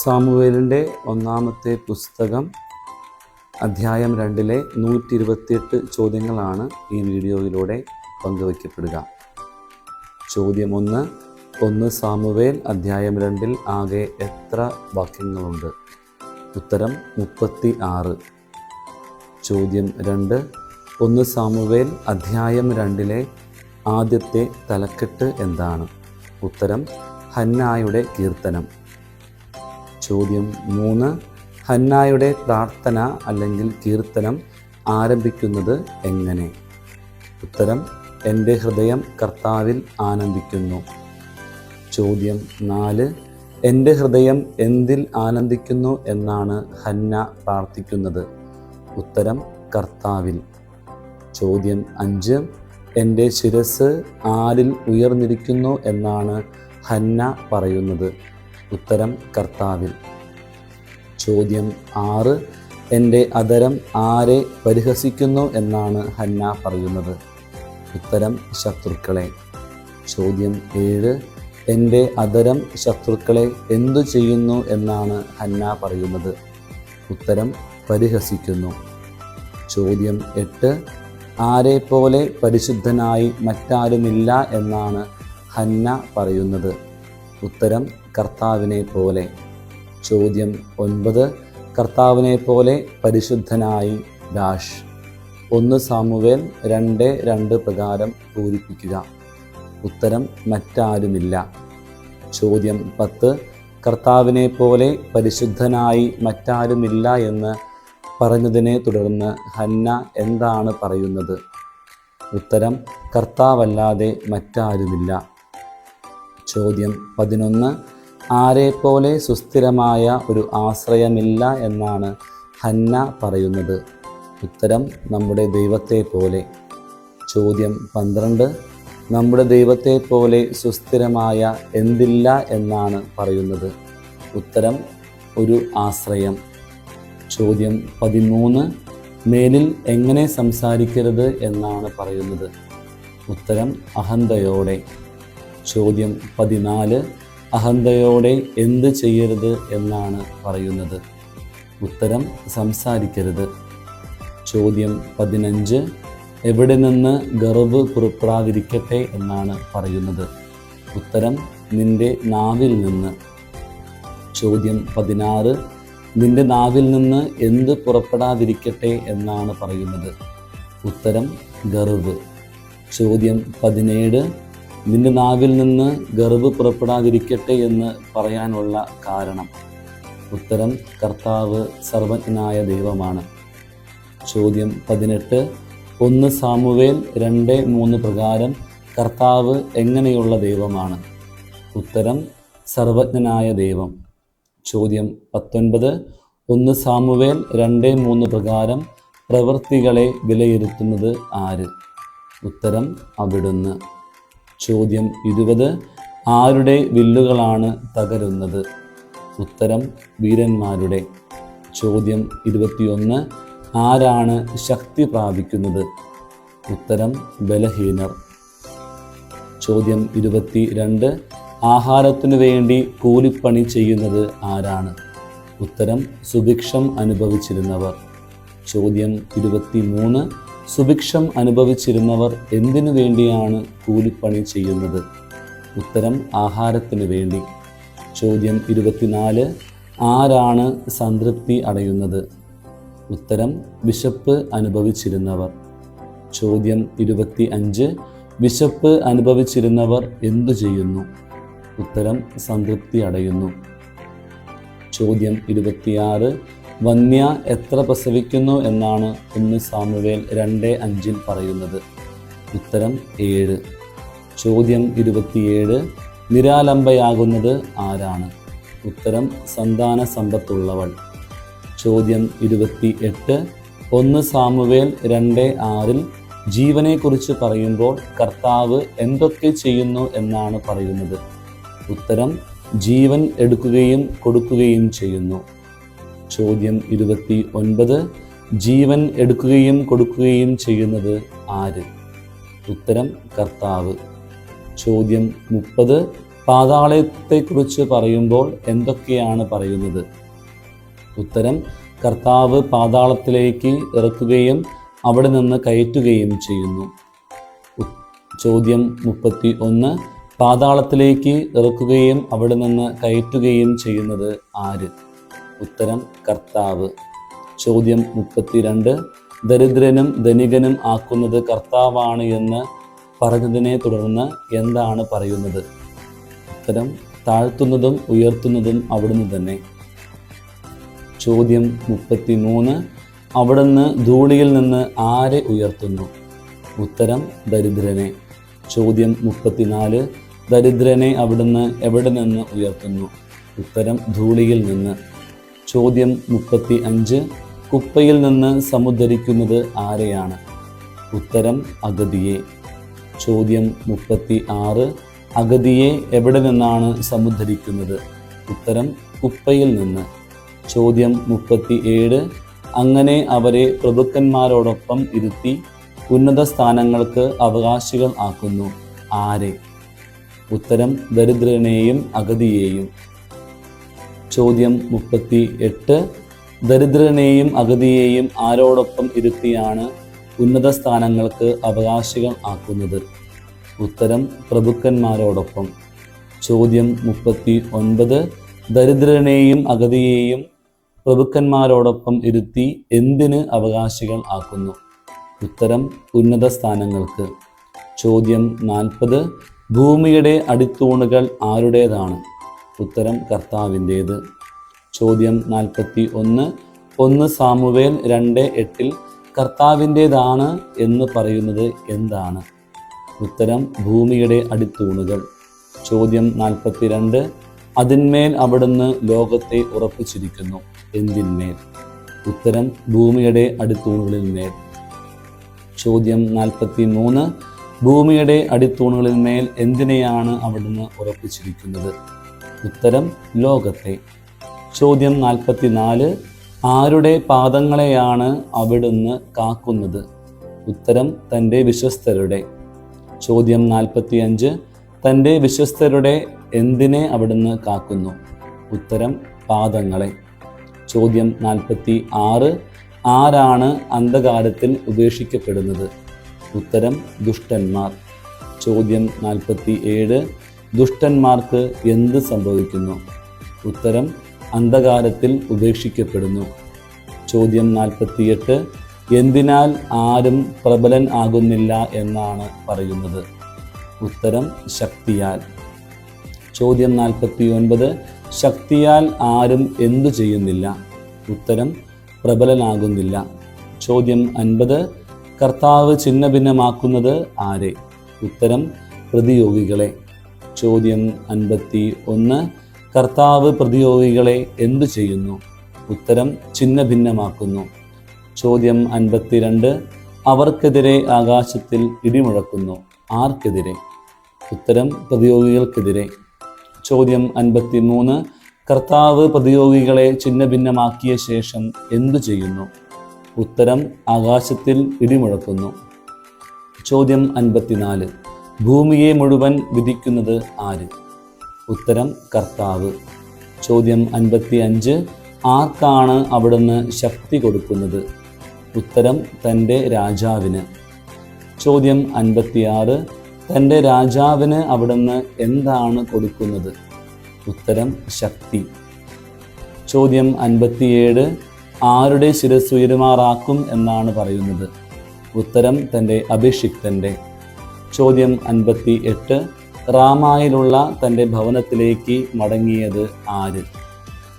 സാമുവേലിൻ്റെ ഒന്നാമത്തെ പുസ്തകം അധ്യായം 2 128 ചോദ്യങ്ങളാണ് ഈ വീഡിയോയിലൂടെ പങ്കുവയ്ക്കപ്പെടുക. ചോദ്യം 1 സാമുവേൽ അധ്യായം 2 ആകെ എത്ര വാക്യങ്ങളുണ്ട്? ഉത്തരം 36. ചോദ്യം 2 സാമുവേൽ അധ്യായം 2 ആദ്യത്തെ തലക്കെട്ട് എന്താണ്? ഉത്തരം ഹന്നായുടെ കീർത്തനം. ചോദ്യം 3 ഹന്നായുടെ പ്രാർത്ഥന അല്ലെങ്കിൽ കീർത്തനം ആരംഭിക്കുന്നത് എങ്ങനെ? ഉത്തരം എൻ്റെ ഹൃദയം കർത്താവിൽ ആനന്ദിക്കുന്നു. ചോദ്യം 4 എൻ്റെ ഹൃദയം എന്തിൽ ആനന്ദിക്കുന്നു എന്നാണ് ഹന്ന പ്രാർത്ഥിക്കുന്നത്? ഉത്തരം കർത്താവിൽ. ചോദ്യം 5 എൻ്റെ ശിരസ് ആരിൽ ഉയർന്നിരിക്കുന്നു എന്നാണ് ഹന്ന പറയുന്നത്? ഉത്തരം കർത്താവിൽ. ചോദ്യം 6 എൻ്റെ അധരം ആരെ പരിഹസിക്കുന്നു എന്നാണ് ഹന്ന പറയുന്നത്? ഉത്തരം ശത്രുക്കളെ. ചോദ്യം 7 എൻ്റെ അധരം ശത്രുക്കളെ എന്തു ചെയ്യുന്നു എന്നാണ് ഹന്ന പറയുന്നത്? ഉത്തരം പരിഹസിക്കുന്നു. ചോദ്യം 8 ആരെ പോലെ പരിശുദ്ധനായി മറ്റാരുമില്ല എന്നാണ് ഹന്ന പറയുന്നത്? ഉത്തരം കർത്താവിനെ പോലെ. ചോദ്യം 9 കർത്താവിനെ പോലെ പരിശുദ്ധനായി ഡാഷ്. 1 സാമുവേൽ 2:2 പ്രകാരം പൂരിപ്പിക്കുക. ഉത്തരം മറ്റാരുമില്ല. ചോദ്യം 10 കർത്താവിനെ പോലെ പരിശുദ്ധനായി മറ്റാരുമില്ല എന്ന് പറഞ്ഞതിനെ തുടർന്ന് ഹന്ന എന്താണ് പറയുന്നത്? ഉത്തരം കർത്താവല്ലാതെ മറ്റാരുമില്ല. ചോദ്യം 11 ആരെപ്പോലെ സുസ്ഥിരമായ ഒരു ആശ്രയമില്ല എന്നാണ് ഹന്ന പറയുന്നത്? ഉത്തരം നമ്മുടെ ദൈവത്തെ പോലെ. ചോദ്യം 12 നമ്മുടെ ദൈവത്തെ പോലെ സുസ്ഥിരമായ എന്തില്ല എന്നാണ് പറയുന്നത്? ഉത്തരം ഒരു ആശ്രയം. ചോദ്യം 13 മേലിൽ എങ്ങനെ സംസാരിക്കരുത് എന്നാണ് പറയുന്നത്? ഉത്തരം അഹന്തയോടെ. ചോദ്യം 14 അഹന്തയോടെ എന്ത് ചെയ്യരുത് എന്നാണ് പറയുന്നത്? ഉത്തരം സംസാരിക്കരുത്. ചോദ്യം 15 എവിടെ നിന്ന് ഗർവ് പുറപ്പെടാതിരിക്കട്ടെ എന്നാണ് പറയുന്നത്? ഉത്തരം നിന്റെ നാവിൽ നിന്ന്. ചോദ്യം 16 നിന്റെ നാവിൽ നിന്ന് എന്ത് പുറപ്പെടാതിരിക്കട്ടെ എന്നാണ് പറയുന്നത്? ഉത്തരം ഗർവ്. ചോദ്യം 17 നിന്റെ നാവിൽ നിന്ന് ഗർവ് പുറപ്പെടാതിരിക്കട്ടെ എന്ന് പറയാനുള്ള കാരണം? ഉത്തരം കർത്താവ് സർവജ്ഞനായ ദൈവമാണ്. ചോദ്യം 18 1 സാമുവേൽ 2:3 പ്രകാരം കർത്താവ് എങ്ങനെയുള്ള ദൈവമാണ്? ഉത്തരം സർവജ്ഞനായ ദൈവം. ചോദ്യം 19 1 സാമുവേൽ 2:3 പ്രകാരം പ്രവൃത്തികളെ വിലയിരുത്തുന്നത് ആര്? ഉത്തരം അവിടുന്ന്. ചോദ്യം 20 ആരുടെ വില്ലുകളാണ് തകരുന്നത്? ഉത്തരം വീരന്മാരുടെ. ചോദ്യം 21 ആരാണ് ശക്തി പ്രാപിക്കുന്നത്? ഉത്തരം ബലഹീനർ. ചോദ്യം 22 ആഹാരത്തിനു വേണ്ടി കൂലിപ്പണി ചെയ്യുന്നത് ആരാണ്? ഉത്തരം സുഭിക്ഷം അനുഭവിച്ചിരുന്നവർ. ചോദ്യം 23 സുഭിക്ഷം അനുഭവിച്ചിരുന്നവർ എന്തിനു വേണ്ടിയാണ് കൂലിപ്പണി ചെയ്യുന്നത്? ഉത്തരം ആഹാരത്തിനു വേണ്ടി. ചോദ്യം 24 ആരാണ് സംതൃപ്തി അടയുന്നത്? ഉത്തരം വിശപ്പ് അനുഭവിച്ചിരുന്നവർ. ചോദ്യം 25 വിശപ്പ് അനുഭവിച്ചിരുന്നവർ എന്തു ചെയ്യുന്നു? ഉത്തരം സംതൃപ്തി അടയുന്നു. ചോദ്യം 26 വന്യ എത്ര പ്രസവിക്കുന്നു എന്നാണ് 1 സാമുവേൽ 2:5 പറയുന്നത്? ഉത്തരം 7. ചോദ്യം 27 നിരാലംബയാകുന്നത് ആരാണ്? ഉത്തരം സന്താന സമ്പത്തുള്ളവൾ. ചോദ്യം 28 1 സാമുവേൽ 2:6 ജീവനെക്കുറിച്ച് പറയുമ്പോൾ കർത്താവ് എന്തൊക്കെ ചെയ്യുന്നു എന്നാണ് പറയുന്നത്? ഉത്തരം ജീവൻ എടുക്കുകയും കൊടുക്കുകയും ചെയ്യുന്നു. ചോദ്യം 29 ജീവൻ എടുക്കുകയും കൊടുക്കുകയും ചെയ്യുന്നത് ആര്? ഉത്തരം കർത്താവ്. ചോദ്യം 30 പാതാളത്തെക്കുറിച്ച് പറയുമ്പോൾ എന്തൊക്കെയാണ് പറയുന്നത്? ഉത്തരം: കർത്താവ് പാതാളത്തിലേക്ക് ഇറക്കുകയും അവിടെ നിന്ന് കയറ്റുകയും ചെയ്യുന്നു. ചോദ്യം 31: പാതാളത്തിലേക്ക് ഇറക്കുകയും അവിടെ നിന്ന് കയറ്റുകയും ചെയ്യുന്നത് ആര്? ഉത്തരം: കർത്താവ്. ചോദ്യം 32: ദരിദ്രനും ധനികനും ആക്കുന്നത് കർത്താവാണ് എന്ന് പറഞ്ഞതിനെ തുടർന്ന് എന്താണ് പറയുന്നത്? ഉത്തരം: താഴ്ത്തുന്നതും ഉയർത്തുന്നതും അവിടുന്ന് തന്നെ. ചോദ്യം 33: അവിടുന്ന് ധൂളിയിൽ നിന്ന് ആരെ ഉയർത്തുന്നു? ഉത്തരം: ദരിദ്രനെ. ചോദ്യം 34: ദരിദ്രനെ അവിടുന്ന് എവിടെ നിന്ന് ഉയർത്തുന്നു? ഉത്തരം: ധൂളിയിൽ നിന്ന്. ചോദ്യം 35: കുപ്പയിൽ നിന്ന് സമുദ്ധരിക്കുന്നത് ആരെയാണ്? ഉത്തരം: അഗതിയെ. ചോദ്യം 36: അഗതിയെ എവിടെ നിന്നാണ് സമുദ്ധരിക്കുന്നത്? ഉത്തരം: കുപ്പയിൽ നിന്ന്. ചോദ്യം 37: അങ്ങനെ അവരെ പ്രഭുക്കന്മാരോടൊപ്പം ഇരുത്തി ഉന്നത സ്ഥാനങ്ങൾക്ക് അവകാശികൾ ആക്കുന്നു. ആരെ? ഉത്തരം: ദരിദ്രനെയും അഗതിയെയും. ചോദ്യം 38: ദരിദ്രനെയും അഗതിയെയും ആരോടൊപ്പം ഇരുത്തിയാണ് ഉന്നത സ്ഥാനങ്ങൾക്ക് അവകാശികൾ ആക്കുന്നത്? ഉത്തരം: പ്രഭുക്കന്മാരോടൊപ്പം. ചോദ്യം 39: ദരിദ്രനെയും അഗതിയെയും പ്രഭുക്കന്മാരോടൊപ്പം ഇരുത്തി എന്തിന് അവകാശികൾ ആക്കുന്നു? ഉത്തരം: ഉന്നത സ്ഥാനങ്ങൾക്ക്. ചോദ്യം 40: ഭൂമിയുടെ അടിത്തൂണുകൾ ആരുടേതാണ്? ഉത്തരം: കർത്താവിൻ്റേത്. ചോദ്യം 41: 1 സാമുവേൽ 2:8 കർത്താവിൻ്റേതാണ് എന്ന് പറയുന്നത് എന്താണ്? ഉത്തരം: ഭൂമിയുടെ അടിത്തൂണുകൾ. ചോദ്യം 42: അതിന്മേൽ അവിടുന്ന് ലോകത്തെ ഉറപ്പിച്ചിരിക്കുന്നു. എന്തിന്മേൽ? ഉത്തരം: ഭൂമിയുടെ അടിത്തൂണുകളിന്മേൽ. ചോദ്യം 43: ഭൂമിയുടെ അടിത്തൂണുകളിന്മേൽ എന്തിനെയാണ് അവിടുന്ന് ഉറപ്പിച്ചിരിക്കുന്നത്? ഉത്തരം: ലോകത്തെ. ചോദ്യം 44: ആരുടെ പാദങ്ങളെയാണ് അവിടുന്ന് കാക്കുന്നത്? ഉത്തരം: തൻ്റെ വിശ്വസ്തരുടെ. ചോദ്യം 45: തൻ്റെ വിശ്വസ്തരുടെ എന്തിനെ അവിടുന്ന് കാക്കുന്നു? ഉത്തരം: പാദങ്ങളെ. ചോദ്യം 46: ആരാണ് അന്ധകാരത്തിൽ ഉപേക്ഷിക്കപ്പെടുന്നത്? ഉത്തരം: ദുഷ്ടന്മാർ. ചോദ്യം 47: ദുഷ്ടന്മാർക്ക് എന്ത് സംഭവിക്കുന്നു? ഉത്തരം: അന്ധകാരത്തിൽ ഉപേക്ഷിക്കപ്പെടുന്നു. ചോദ്യം 48: എന്തിനാൽ ആരും പ്രബലൻ ആകുന്നില്ല എന്നാണ് പറയുന്നത്? ഉത്തരം: ശക്തിയാൽ. ചോദ്യം 49: ശക്തിയാൽ ആരും എന്തു ചെയ്യുന്നില്ല? ഉത്തരം: പ്രബലനാകുന്നില്ല. ചോദ്യം 50: കർത്താവ് ഛിന്നഭിന്നമാക്കുന്നത് ആരെ? ഉത്തരം: പ്രതിയോഗികളെ. ചോദ്യം 51: കർത്താവ് പ്രതിയോഗികളെ എന്തു ചെയ്യുന്നു? ഉത്തരം: ഛിന്നഭിന്നമാക്കുന്നു. ചോദ്യം 52: അവർക്കെതിരെ ആകാശത്തിൽ ഇടിമുഴക്കുന്നു. ആർക്കെതിരെ? ഉത്തരം: പ്രതിയോഗികൾക്കെതിരെ. ചോദ്യം 53: കർത്താവ് പ്രതിയോഗികളെ ഛിന്നഭിന്നമാക്കിയ ശേഷം എന്തു ചെയ്യുന്നു? ഉത്തരം: ആകാശത്തിൽ ഇടിമുഴക്കുന്നു. ചോദ്യം 54: ഭൂമിയെ മുഴുവൻ വിധിക്കുന്നത് ആര്? ഉത്തരം: കർത്താവ്. ചോദ്യം 55: ആർക്കാണ് അവിടുന്ന് ശക്തി കൊടുക്കുന്നത്? ഉത്തരം: തൻ്റെ രാജാവിന്. ചോദ്യം 56: തൻ്റെ രാജാവിന് അവിടുന്ന് എന്താണ് കൊടുക്കുന്നത്? ഉത്തരം: ശക്തി. ചോദ്യം 57: ആരുടെ ശിരസ്സ് ഉയരുമാറാക്കും എന്നാണ് പറയുന്നത്? ഉത്തരം: തൻ്റെ അഭിഷിക്തൻ്റെ. ചോദ്യം 58: റാമായിലുള്ള തൻ്റെ ഭവനത്തിലേക്ക് മടങ്ങിയത് ആര്?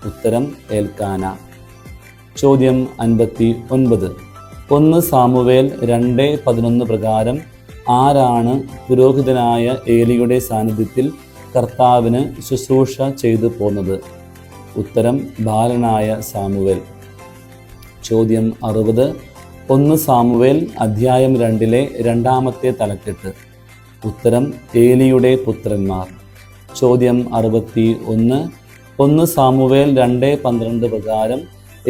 ഉത്തരം: എൽക്കാന. ചോദ്യം 59: 1 സാമുവേൽ 2:11 പ്രകാരം ആരാണ് പുരോഹിതനായ ഏലിയുടെ സാന്നിധ്യത്തിൽ കർത്താവിന് ശുശ്രൂഷ ചെയ്തു പോന്നത്? ഉത്തരം: ബാലനായ സാമുവേൽ. ചോദ്യം 60: 1 സാമുവേൽ അധ്യായം 2 രണ്ടാമത്തെ തലക്കെട്ട്. ഉത്തരം: ഏലിയുടെ പുത്രന്മാർ. ചോദ്യം 61: 1 സാമുവേൽ 2:12 പ്രകാരം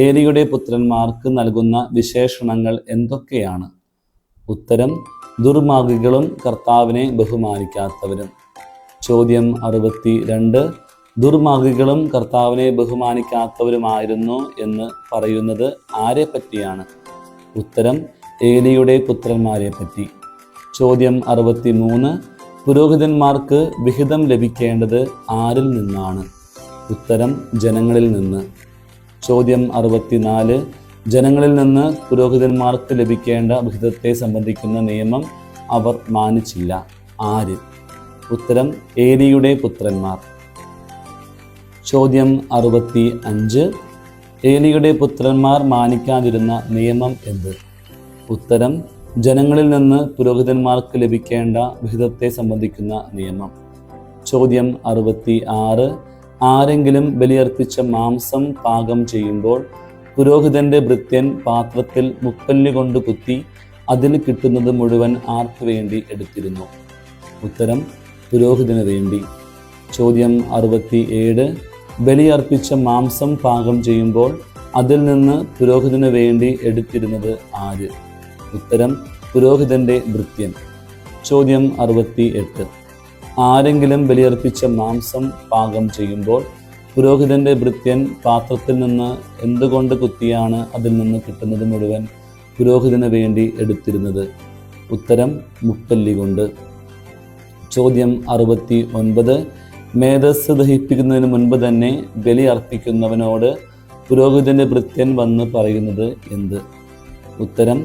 ഏലിയുടെ പുത്രന്മാർക്ക് നൽകുന്ന വിശേഷണങ്ങൾ എന്തൊക്കെയാണ്? ഉത്തരം: ദുർമാർഗികളും കർത്താവിനെ ബഹുമാനിക്കാത്തവരും. ചോദ്യം 62. ദുർമാർഗികളും കർത്താവിനെ ബഹുമാനിക്കാത്തവരുമായിരുന്നു എന്ന് പറയുന്നത് ആരെ പറ്റിയാണ്? ഉത്തരം ഏലിയുടെ പുത്രന്മാരെ പറ്റി. ചോദ്യം 63. പുരോഹിതന്മാർക്ക് വിഹിതം ലഭിക്കേണ്ടത് ആരിൽ നിന്നാണ്? ഉത്തരം ജനങ്ങളിൽ നിന്ന്. ചോദ്യം 64. ജനങ്ങളിൽ നിന്ന് പുരോഹിതന്മാർക്ക് ലഭിക്കേണ്ട വിഹിതത്തെ സംബന്ധിക്കുന്ന നിയമം അവർ മാനിച്ചില്ല. ആര്? ഉത്തരം ഏലിയുടെ പുത്രന്മാർ. ചോദ്യം 65. ഏലിയുടെ പുത്രന്മാർ മാനിക്കാതിരുന്ന നിയമം എന്ത്? ഉത്തരം ജനങ്ങളിൽ നിന്ന് പുരോഹിതന്മാർക്ക് ലഭിക്കേണ്ട വിഹിതത്തെ സംബന്ധിക്കുന്ന നിയമം. ചോദ്യം 66. ആരെങ്കിലും ബലിയർപ്പിച്ച മാംസം പാകം ചെയ്യുമ്പോൾ പുരോഹിതന്റെ ഭൃത്യൻ പാത്രത്തിൽ മുപ്പല്ലി കൊണ്ട് കുത്തി അതിൽ കിട്ടുന്നത് മുഴുവൻ ആർക്ക് വേണ്ടി എടുത്തിരുന്നു? ഉത്തരം പുരോഹിതന് വേണ്ടി. ചോദ്യം 67. ബലിയർപ്പിച്ച മാംസം പാകം ചെയ്യുമ്പോൾ അതിൽ നിന്ന് പുരോഹിതന് വേണ്ടി എടുത്തിരുന്നത് ആര്? ഉത്തരം പുരോഹിതന്റെ ഭൃത്യൻ. ചോദ്യം 68. ആരെങ്കിലും ബലിയർപ്പിച്ച മാംസം പാകം ചെയ്യുമ്പോൾ പുരോഹിതന്റെ ഭൃത്യൻ പാത്രത്തിൽ നിന്ന് എന്തുകൊണ്ട് കുത്തിയാണ് അതിൽ നിന്ന് കിട്ടുന്നത് മുഴുവൻ പുരോഹിതന് വേണ്ടി എടുത്തിരുന്നത്? ഉത്തരം മുപ്പല്ലി കൊണ്ട്. ചോദ്യം 69. മേധസ് ദഹിപ്പിക്കുന്നതിന് മുൻപ് തന്നെ ബലി അർപ്പിക്കുന്നവനോട് പുരോഹിതന്റെ ഭൃത്യൻ വന്ന് പറയുന്നത് എന്ത്? ഉത്തരം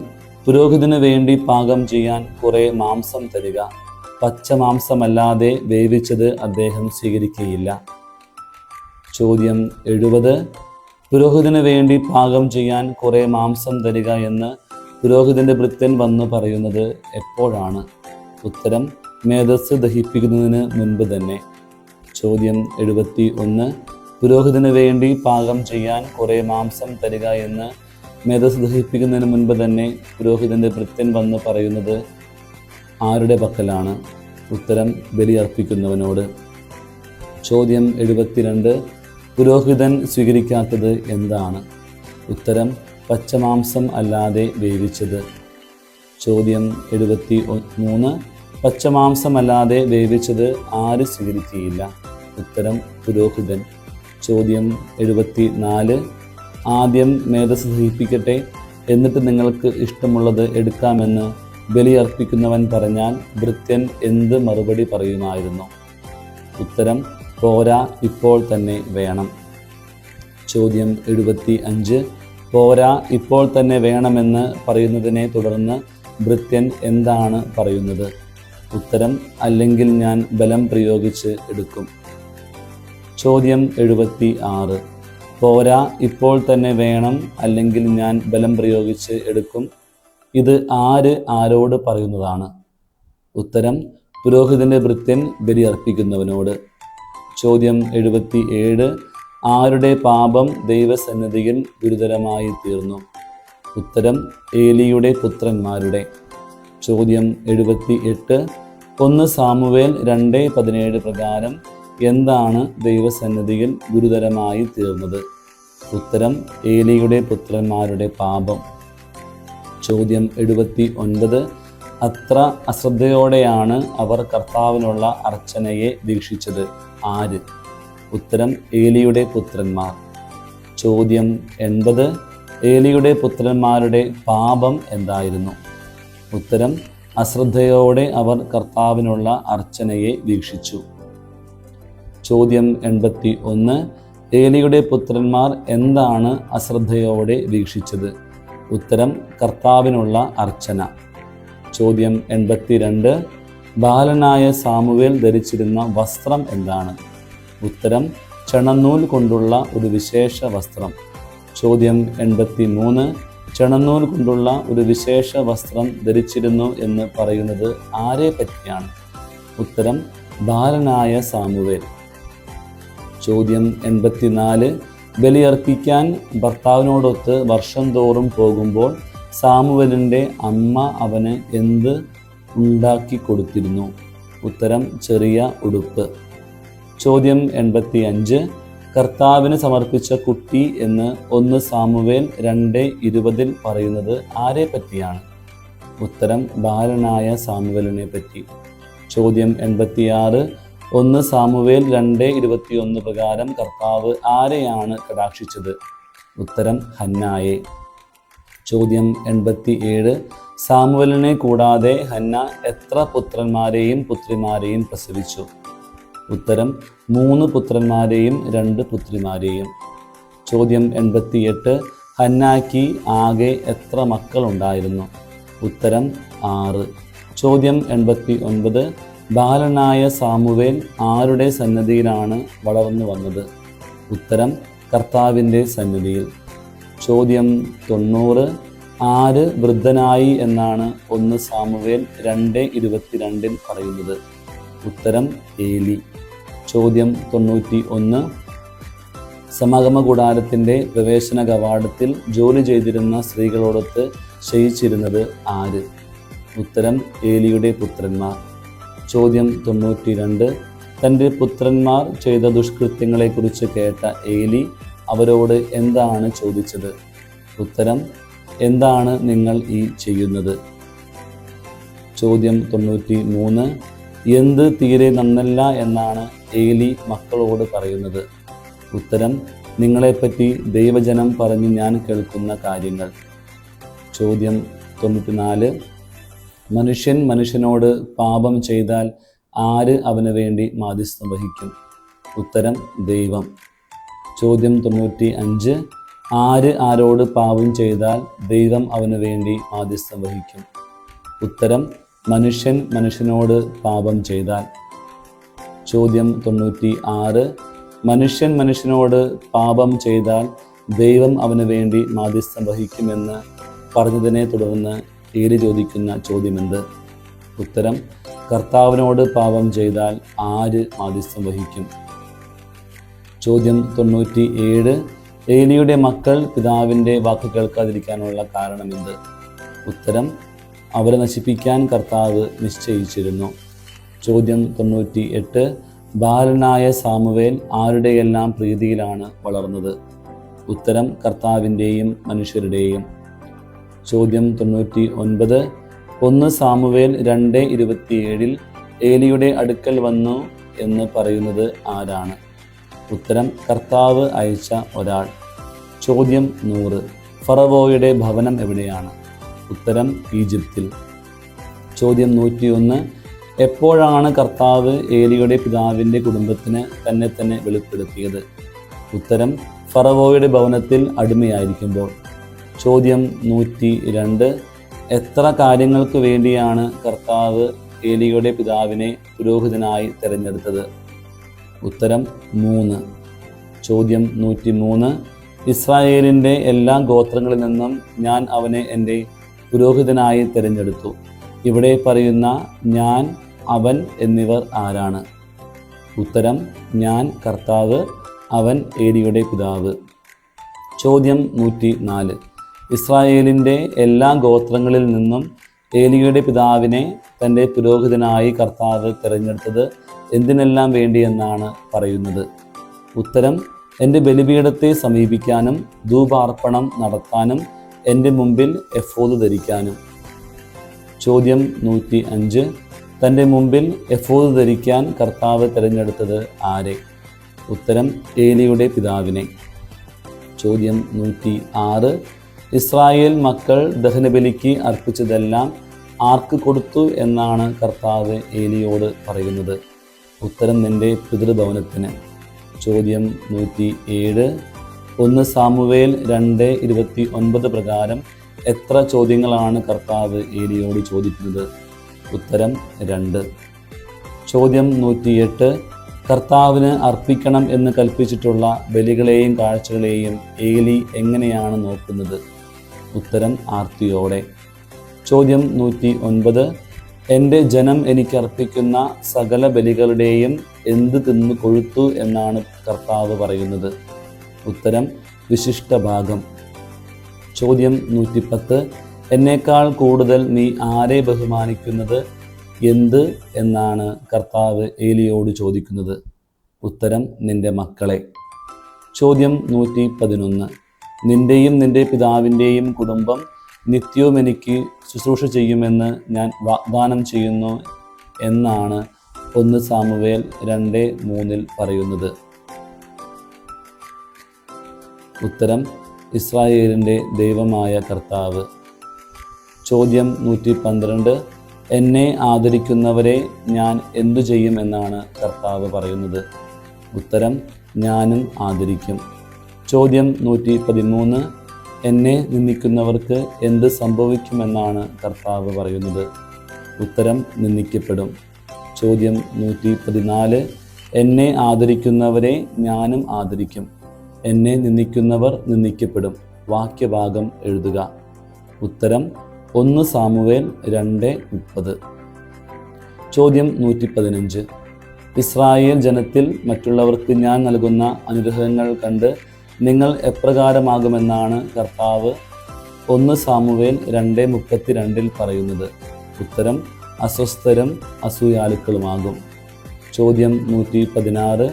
പുരോഹിതന് വേണ്ടി പാകം ചെയ്യാൻ കുറെ മാംസം തരിക, പച്ച മാംസമല്ലാതെ വേവിച്ചത് അദ്ദേഹം സ്വീകരിക്കുകയില്ല. ചോദ്യം 70. പുരോഹിതന് വേണ്ടി പാകം ചെയ്യാൻ കുറെ മാംസം തരിക എന്ന് പുരോഹിതന്റെ ഭൃത്യൻ വന്ന് പറയുന്നത് എപ്പോഴാണ്? ഉത്തരം മേധസ് ദഹിപ്പിക്കുന്നതിന് മുൻപ് തന്നെ. ചോദ്യം 71. പുരോഹിതന് വേണ്ടി പാകം ചെയ്യാൻ കുറെ മാംസം തരിക എന്ന് മേധസ് ദഹിപ്പിക്കുന്നതിന് മുൻപ് തന്നെ പുരോഹിതന്റെ ഭൃത്യൻ വന്ന് പറയുന്നത് ആരുടെ പക്കലാണ്? ഉത്തരം ബലിയർപ്പിക്കുന്നവനോട്. ചോദ്യം 72. പുരോഹിതൻ സ്വീകരിക്കാത്തത് എന്താണ്? ഉത്തരം പച്ചമാംസം അല്ലാതെ വേവിച്ചത്. ചോദ്യം 73. പച്ചമാംസമല്ലാതെ വേവിച്ചത് ആര് സ്വീകരിക്കുകയില്ല? ഉത്തരം പുരോഹിതൻ. ചോദ്യം 74. ആദ്യം മേധസ് ദഹിപ്പിക്കട്ടെ, എന്നിട്ട് നിങ്ങൾക്ക് ഇഷ്ടമുള്ളത് എടുക്കാമെന്ന് ബലിയർപ്പിക്കുന്നവൻ പറഞ്ഞാൽ ഭൃത്യൻ എന്ത് മറുപടി പറയുമായിരുന്നു? ഉത്തരം പോരാ, ഇപ്പോൾ തന്നെ വേണം. ചോദ്യം 75. പോരാ, ഇപ്പോൾ തന്നെ വേണമെന്ന് പറയുന്നതിനെ തുടർന്ന് ഭൃത്യൻ എന്താണ് പറയുന്നത്? ഉത്തരം അല്ലെങ്കിൽ ഞാൻ ബലം പ്രയോഗിച്ച് എടുക്കും. ചോദ്യം 76. പോരാ, ഇപ്പോൾ തന്നെ വേണം, അല്ലെങ്കിൽ ഞാൻ ബലം പ്രയോഗിച്ച് എടുക്കും. ഇത് ആര് ആരോട് പറയുന്നതാണ്? ഉത്തരം പുരോഹിതന്റെ ഭൃത്യൻ ബലിയർപ്പിക്കുന്നവനോട്. ചോദ്യം 77. ആരുടെ പാപം ദൈവസന്നിധിയിൽ ഗുരുതരമായി തീർന്നു? ഉത്തരം ഏലിയുടെ പുത്രന്മാരുടെ. ചോദ്യം 78. 1 സാമുവേൽ 2:17 പ്രകാരം എന്താണ് ദൈവസന്നിധിയിൽ ഗുരുതരമായി തീർന്നത്? ഉത്തരം ഏലിയുടെ പുത്രന്മാരുടെ പാപം. ചോദ്യം 79. അത്ര അശ്രദ്ധയോടെയാണ് അവർ കർത്താവിനുള്ള അർച്ചനയെ വീക്ഷിച്ചത്. ആര്? ഉത്തരം ഏലിയുടെ പുത്രന്മാർ. ചോദ്യം 80. ഏലിയുടെ പുത്രന്മാരുടെ പാപം എന്തായിരുന്നു? ഉത്തരം അശ്രദ്ധയോടെ അവർ കർത്താവിനുള്ള അർച്ചനയെ വീക്ഷിച്ചു. ചോദ്യം 81. ഏലിയുടെ പുത്രന്മാർ എന്താണ് അശ്രദ്ധയോടെ വീക്ഷിച്ചത്? ഉത്തരം കർത്താവിനുള്ള അർച്ചന. ചോദ്യം 82. ബാലനായ സാമുവേൽ ധരിച്ചിരുന്ന വസ്ത്രം എന്താണ്? ഉത്തരം ചണനൂൽ കൊണ്ടുള്ള ഒരു വിശേഷ വസ്ത്രം. ചോദ്യം 83. ചണനൂൽ കൊണ്ടുള്ള ഒരു വിശേഷ വസ്ത്രം ധരിച്ചിരുന്നു എന്ന് പറയുന്നത് ആരെ പറ്റിയാണ്? ഉത്തരം ബാലനായ സാമുവേൽ. ചോദ്യം 84. ബലിയർപ്പിക്കാൻ ഭർത്താവിനോടൊത്ത് വർഷം തോറും പോകുമ്പോൾ സാമുവേലിൻ്റെ അമ്മ അവന് എന്ത് ഉണ്ടാക്കി കൊടുത്തിരുന്നു? ഉത്തരം ചെറിയ ഉടുപ്പ്. ചോദ്യം 85. കർത്താവിന് സമർപ്പിച്ച കുട്ടി എന്ന് 1 സാമുവേൽ 2:20 പറയുന്നത് ആരെ പറ്റിയാണ്? ഉത്തരം ബാലനായ സാമുവേലിനെ പറ്റി. ചോദ്യം 86. 1 സാമുവേൽ 2:21 പ്രകാരം കർത്താവ് ആരെയാണ് കടാക്ഷിച്ചത്? ഉത്തരം ഹന്നായെ. ചോദ്യം 87. സാമുവേലിനെ കൂടാതെ ഹന്ന എത്ര പുത്രന്മാരെയും പുത്രിമാരെയും പ്രസവിച്ചു? ഉത്തരം 3 പുത്രന്മാരെയും 2 പുത്രിമാരെയും. ചോദ്യം 88. ഹന്നായ്ക്ക് ആകെ എത്ര മക്കളുണ്ടായിരുന്നു? ഉത്തരം 6. ചോദ്യം 89. ബാലനായ സാമുവേൽ ആരുടെ സന്നിധിയിലാണ് വളർന്നു വന്നത്? ഉത്തരം കർത്താവിൻ്റെ സന്നിധിയിൽ. ചോദ്യം 90. ആര് വൃദ്ധനായി എന്നാണ് 1 സാമുവേൽ 2:22 പറയുന്നത്? ഉത്തരം ഏലി. ചോദ്യം 91. സമാഗമ കൂടാരത്തിൻ്റെ പ്രവേശന കവാടത്തിൽ ജോലി ചെയ്തിരുന്ന സ്ത്രീകളോടൊത്ത് ശയിച്ചിരുന്നത് ആര്? ഉത്തരം ഏലിയുടെ പുത്രന്മാർ. ചോദ്യം 92. തൻ്റെ പുത്രന്മാർ ചെയ്ത ദുഷ്കൃത്യങ്ങളെക്കുറിച്ച് കേട്ട ഏലി അവരോട് എന്താണ് ചോദിച്ചത്? ഉത്തരം എന്താണ് നിങ്ങൾ ഈ ചെയ്യുന്നത്? ചോദ്യം 93. എന്ത് തീരെ നന്നല്ല എന്നാണ് ഏലി മക്കളോട് പറയുന്നത്? ഉത്തരം നിങ്ങളെപ്പറ്റി ദൈവജനം പറഞ്ഞ് ഞാൻ കേൾക്കുന്ന കാര്യങ്ങൾ. ചോദ്യം 94. മനുഷ്യൻ മനുഷ്യനോട് പാപം ചെയ്താൽ ആര് അവന് വേണ്ടി മാധ്യസ്ഥം വഹിക്കും? ഉത്തരം ദൈവം. ചോദ്യം 95. ആര് ആരോട് പാപം ചെയ്താൽ ദൈവം അവന് വേണ്ടി മാധ്യസ്ഥം വഹിക്കും? ഉത്തരം മനുഷ്യൻ മനുഷ്യനോട് പാപം ചെയ്താൽ. ചോദ്യം 96. മനുഷ്യൻ മനുഷ്യനോട് പാപം ചെയ്താൽ ദൈവം അവന് വേണ്ടി മാധ്യസ്ഥം വഹിക്കുമെന്ന് പറഞ്ഞതിനെ തുടർന്ന് ഏലി ചോദിക്കുന്ന ചോദ്യമെന്ത്? ഉത്തരം കർത്താവിനോട് പാപം ചെയ്താൽ ആര് മാധ്യസ്ഥം വഹിക്കും? ചോദ്യം 97. ഏലിയുടെ മക്കൾ പിതാവിൻ്റെ വാക്ക് കേൾക്കാതിരിക്കാനുള്ള കാരണമെന്ത്? ഉത്തരം അവരെ നശിപ്പിക്കാൻ കർത്താവ് നിശ്ചയിച്ചിരുന്നു. ചോദ്യം 98. ബാലനായ സാമുവേൽ ആരുടെയെല്ലാം പ്രീതിയിലാണ് വളർന്നത്? ഉത്തരം കർത്താവിൻ്റെയും മനുഷ്യരുടെയും. ചോദ്യം 99. 1 സാമുവേൽ 2:27 ഏലിയുടെ അടുക്കൽ വന്നു എന്ന് പറയുന്നത് ആരാണ്? ഉത്തരം കർത്താവ് അയച്ച ഒരാൾ. ചോദ്യം 100. ഫറവോയുടെ ഭവനം എവിടെയാണ്? ഉത്തരം ഈജിപ്തിൽ. ചോദ്യം 101. എപ്പോഴാണ് കർത്താവ് ഏലിയുടെ പിതാവിൻ്റെ കുടുംബത്തിന് തന്നെ വെളിപ്പെടുത്തിയത്? ഉത്തരം ഫറവോയുടെ ഭവനത്തിൽ അടിമയായിരിക്കുമ്പോൾ. ചോദ്യം 102. എത്ര കാര്യങ്ങൾക്ക് വേണ്ടിയാണ് കർത്താവ് ഏലിയുടെ പിതാവിനെ പുരോഹിതനായി തിരഞ്ഞെടുത്തത്? ഉത്തരം 3. ചോദ്യം 103. ഇസ്രായേലിൻ്റെ എല്ലാ ഗോത്രങ്ങളിൽ നിന്നും ഞാൻ അവനെ എൻ്റെ പുരോഹിതനായി തിരഞ്ഞെടുത്തു. ഇവിടെ പറയുന്ന ഞാൻ, അവൻ എന്നിവർ ആരാണ്? ഉത്തരം ഞാൻ കർത്താവ്, അവൻ ഏലിയുടെ പിതാവ്. ചോദ്യം 104. ഇസ്രായേലിൻ്റെ എല്ലാ ഗോത്രങ്ങളിൽ നിന്നും ഏലിയുടെ പിതാവിനെ തൻ്റെ പുരോഹിതനായി കർത്താവ് തിരഞ്ഞെടുത്തത് എന്തിനെല്ലാം വേണ്ടിയെന്നാണ് പറയുന്നത്? ഉത്തരം എൻ്റെ ബലിപീഠത്തെ സമീപിക്കാനും ധൂപാർപ്പണം നടത്താനും എൻ്റെ മുമ്പിൽ എഫോദ് ധരിക്കാനും. ചോദ്യം 105. തൻ്റെ മുമ്പിൽ എഫോദ് ധരിക്കാൻ കർത്താവ് തിരഞ്ഞെടുത്തത് ആരെ? ഉത്തരം ഏലിയുടെ പിതാവിനെ. ചോദ്യം 106. ഇസ്രായേൽ മക്കൾ ദഹനബലിക്ക് അർപ്പിച്ചതെല്ലാം ആർക്ക് കൊടുത്തു എന്നാണ് കർത്താവ് ഏലിയോട് പറയുന്നത്? ഉത്തരം നിൻ്റെ പിതൃഭവനത്തിന്. ചോദ്യം 107. 1 സാമുവേൽ 2:29 പ്രകാരം എത്ര ചോദ്യങ്ങളാണ് കർത്താവ് ഏലിയോട് ചോദിക്കുന്നത്? ഉത്തരം 2. ചോദ്യം 108. കർത്താവിന് അർപ്പിക്കണം എന്ന് കൽപ്പിച്ചിട്ടുള്ള ബലികളെയും കാഴ്ചകളെയും ഏലി എങ്ങനെയാണ് നോക്കുന്നത്? ഉത്തരം ആർത്തിയോടെ. ചോദ്യം 109. എൻ്റെ ജനം എനിക്ക് അർപ്പിക്കുന്ന സകല ബലികളുടെയും എന്ത് തിന്നു കൊഴുത്തു എന്നാണ് കർത്താവ് പറയുന്നത്? ഉത്തരം വിശിഷ്ട ഭാഗം. ചോദ്യം 110. എന്നേക്കാൾ കൂടുതൽ നീ ആരെ ബഹുമാനിക്കുന്നത് എന്ത് എന്നാണ് കർത്താവ് ഏലിയോട് ചോദിക്കുന്നത്? ഉത്തരം നിന്റെ മക്കളെ. ചോദ്യം 111. നിന്റെയും നിന്റെ പിതാവിൻ്റെയും കുടുംബം നിത്യവും എനിക്ക് ശുശ്രൂഷ ചെയ്യുമെന്ന് ഞാൻ വാഗ്ദാനം ചെയ്യുന്നു എന്നാണ് 1 സാമുവേൽ 2:3 പറയുന്നത്? ഉത്തരം ഇസ്രായേലിൻ്റെ ദൈവമായ കർത്താവ്. ചോദ്യം 112. എന്നെ ആദരിക്കുന്നവരെ ഞാൻ എന്തു ചെയ്യും എന്നാണ് കർത്താവ് പറയുന്നത്? ഉത്തരം ഞാനും ആദരിക്കും. ചോദ്യം 113. എന്നെ നിന്ദിക്കുന്നവർക്ക് എന്ത് സംഭവിക്കുമെന്നാണ് കർത്താവ് പറയുന്നത്? ഉത്തരം നിന്ദിക്കപ്പെടും. ചോദ്യം 114. എന്നെ ആദരിക്കുന്നവരെ ഞാനും ആദരിക്കും. എന്നെ നിന്ദിക്കുന്നവർ നിന്ദിക്കപ്പെടും. വാക്യഭാഗം എഴുതുക. ഉത്തരം 1 സാമുവേൽ 2:30. ചോദ്യം 115. ഇസ്രായേൽ ജനത്തിൽ മറ്റുള്ളവർക്ക് ഞാൻ നൽകുന്ന അനുഗ്രഹങ്ങൾ കണ്ട് നിങ്ങൾ എപ്രകാരമാകുമെന്നാണ് കർത്താവ് 1 സാമുവേൽ 2:32 പറയുന്നത്? ഉത്തരം അസ്വസ്ഥരും അസൂയാലുക്കളുമാകും. ചോദ്യം 116.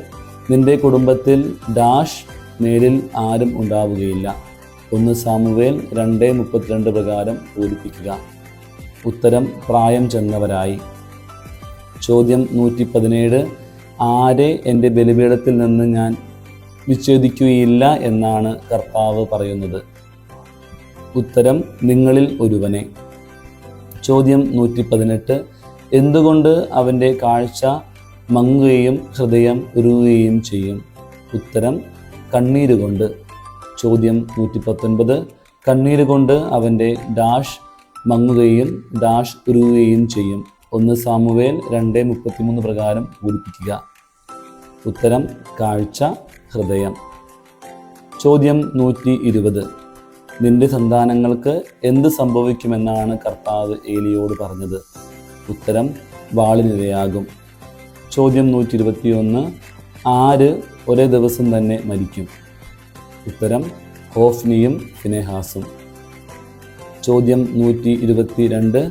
നിന്റെ കുടുംബത്തിൽ ഡാഷ് മേലിൽ ആരും ഉണ്ടാവുകയില്ല. 1 സാമുവേൽ 2:32 പ്രകാരം പൂരിപ്പിക്കുക. ഉത്തരം പ്രായം ചെന്നവരായി. ചോദ്യം 117. ആരെ എൻ്റെ ബലിപീഠത്തിൽ നിന്ന് ഞാൻ വിച്ഛേദിക്കുകയില്ല എന്നാണ് കർത്താവ് പറയുന്നത്? ഉത്തരം നിങ്ങളിൽ ഒരുവനെ. ചോദ്യം 118. എന്തുകൊണ്ട് അവൻ്റെ കാഴ്ച മങ്ങുകയും ഹൃദയം ഉരുകുകയും ചെയ്യും? ഉത്തരം കണ്ണീരുകൊണ്ട്. ചോദ്യം 119. കണ്ണീരുകൊണ്ട് അവൻ്റെ ഡാഷ് മങ്ങുകയും ഡാഷ് ഉരുകുകയും ചെയ്യും. 1 സാമുവേൽ 2:33 പ്രകാരം പൂരിപ്പിക്കുക. ഉത്തരം കാഴ്ച, ഹൃദയം. ചോദ്യം 120. നിന്റെ സന്താനങ്ങൾക്ക് എന്ത് സംഭവിക്കുമെന്നാണ് കർത്താവ് ഏലിയോട് പറഞ്ഞത്? ഉത്തരം വാളിനിരയാകും. ചോദ്യം 121. ആര് ഒരേ ദിവസം തന്നെ മരിക്കും? ഉത്തരം ഹോഫ്നിയും ഫിനെഹാസും. ചോദ്യം 122.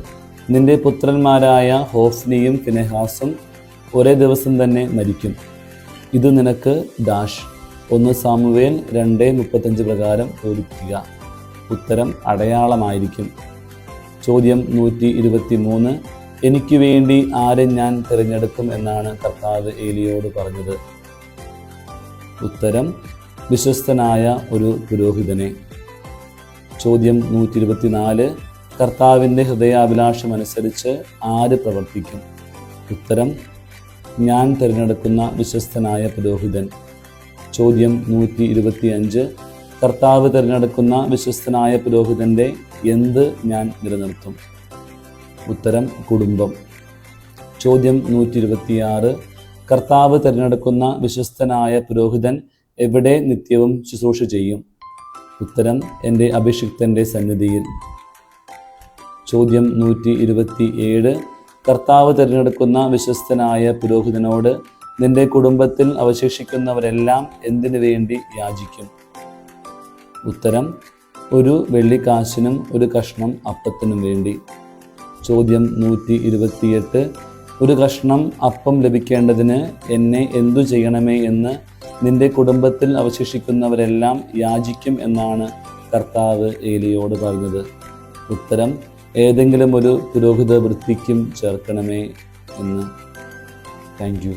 നിന്റെ പുത്രന്മാരായ ഹോഫ്നിയും ഫിനെഹാസും ഒരേ ദിവസം തന്നെ മരിക്കും. ഇത് നിനക്ക് ഡാഷ്. 1 സാമുവേൽ 2:35 പ്രകാരം പൂരിപ്പിക്കുക. ഉത്തരം അടയാളമായിരിക്കും. ചോദ്യം 123. എനിക്ക് വേണ്ടി ആരെ ഞാൻ തിരഞ്ഞെടുക്കും എന്നാണ് കർത്താവ് ഏലിയോട് പറഞ്ഞത്? ഉത്തരം വിശ്വസ്തനായ ഒരു പുരോഹിതനെ. ചോദ്യം 124. കർത്താവിൻ്റെ ഹൃദയാഭിലാഷമനുസരിച്ച് ആര് പ്രവർത്തിക്കും? ഉത്തരം ഞാൻ തിരഞ്ഞെടുക്കുന്ന വിശ്വസ്തനായ പുരോഹിതൻ. ചോദ്യം 125. കർത്താവ് തിരഞ്ഞെടുക്കുന്ന വിശ്വസ്തനായ പുരോഹിതൻ്റെ എന്ത് ഞാൻ നിലനിർത്തും? ഉത്തരം കുടുംബം. ചോദ്യം 126. കർത്താവ് തിരഞ്ഞെടുക്കുന്ന വിശ്വസ്തനായ പുരോഹിതൻ എവിടെ നിത്യവും ശുശ്രൂഷ ചെയ്യും? ഉത്തരം എൻ്റെ അഭിഷിക്തൻ്റെ സന്നിധിയിൽ. ചോദ്യം 127. കർത്താവ് തിരഞ്ഞെടുക്കുന്ന വിശ്വസ്തനായ പുരോഹിതനോട് നിന്റെ കുടുംബത്തിൽ അവശേഷിക്കുന്നവരെല്ലാം എന്തിനു വേണ്ടി യാചിക്കും? ഉത്തരം ഒരു വെള്ളിക്കാശിനും ഒരു കഷ്ണം അപ്പത്തിനും വേണ്ടി. ചോദ്യം 128. ഒരു കഷ്ണം അപ്പം ലഭിക്കേണ്ടതിന് എന്നെ എന്തു ചെയ്യണമേ എന്ന് നിന്റെ കുടുംബത്തിൽ അവശേഷിക്കുന്നവരെല്ലാം യാചിക്കും എന്നാണ് കർത്താവ് ഏലിയോട് പറഞ്ഞത്? ഉത്തരം ഏതെങ്കിലും ഒരു പുരോഹിത വൃത്തിക്കും ചേർക്കണമേ എന്ന്. Thank you.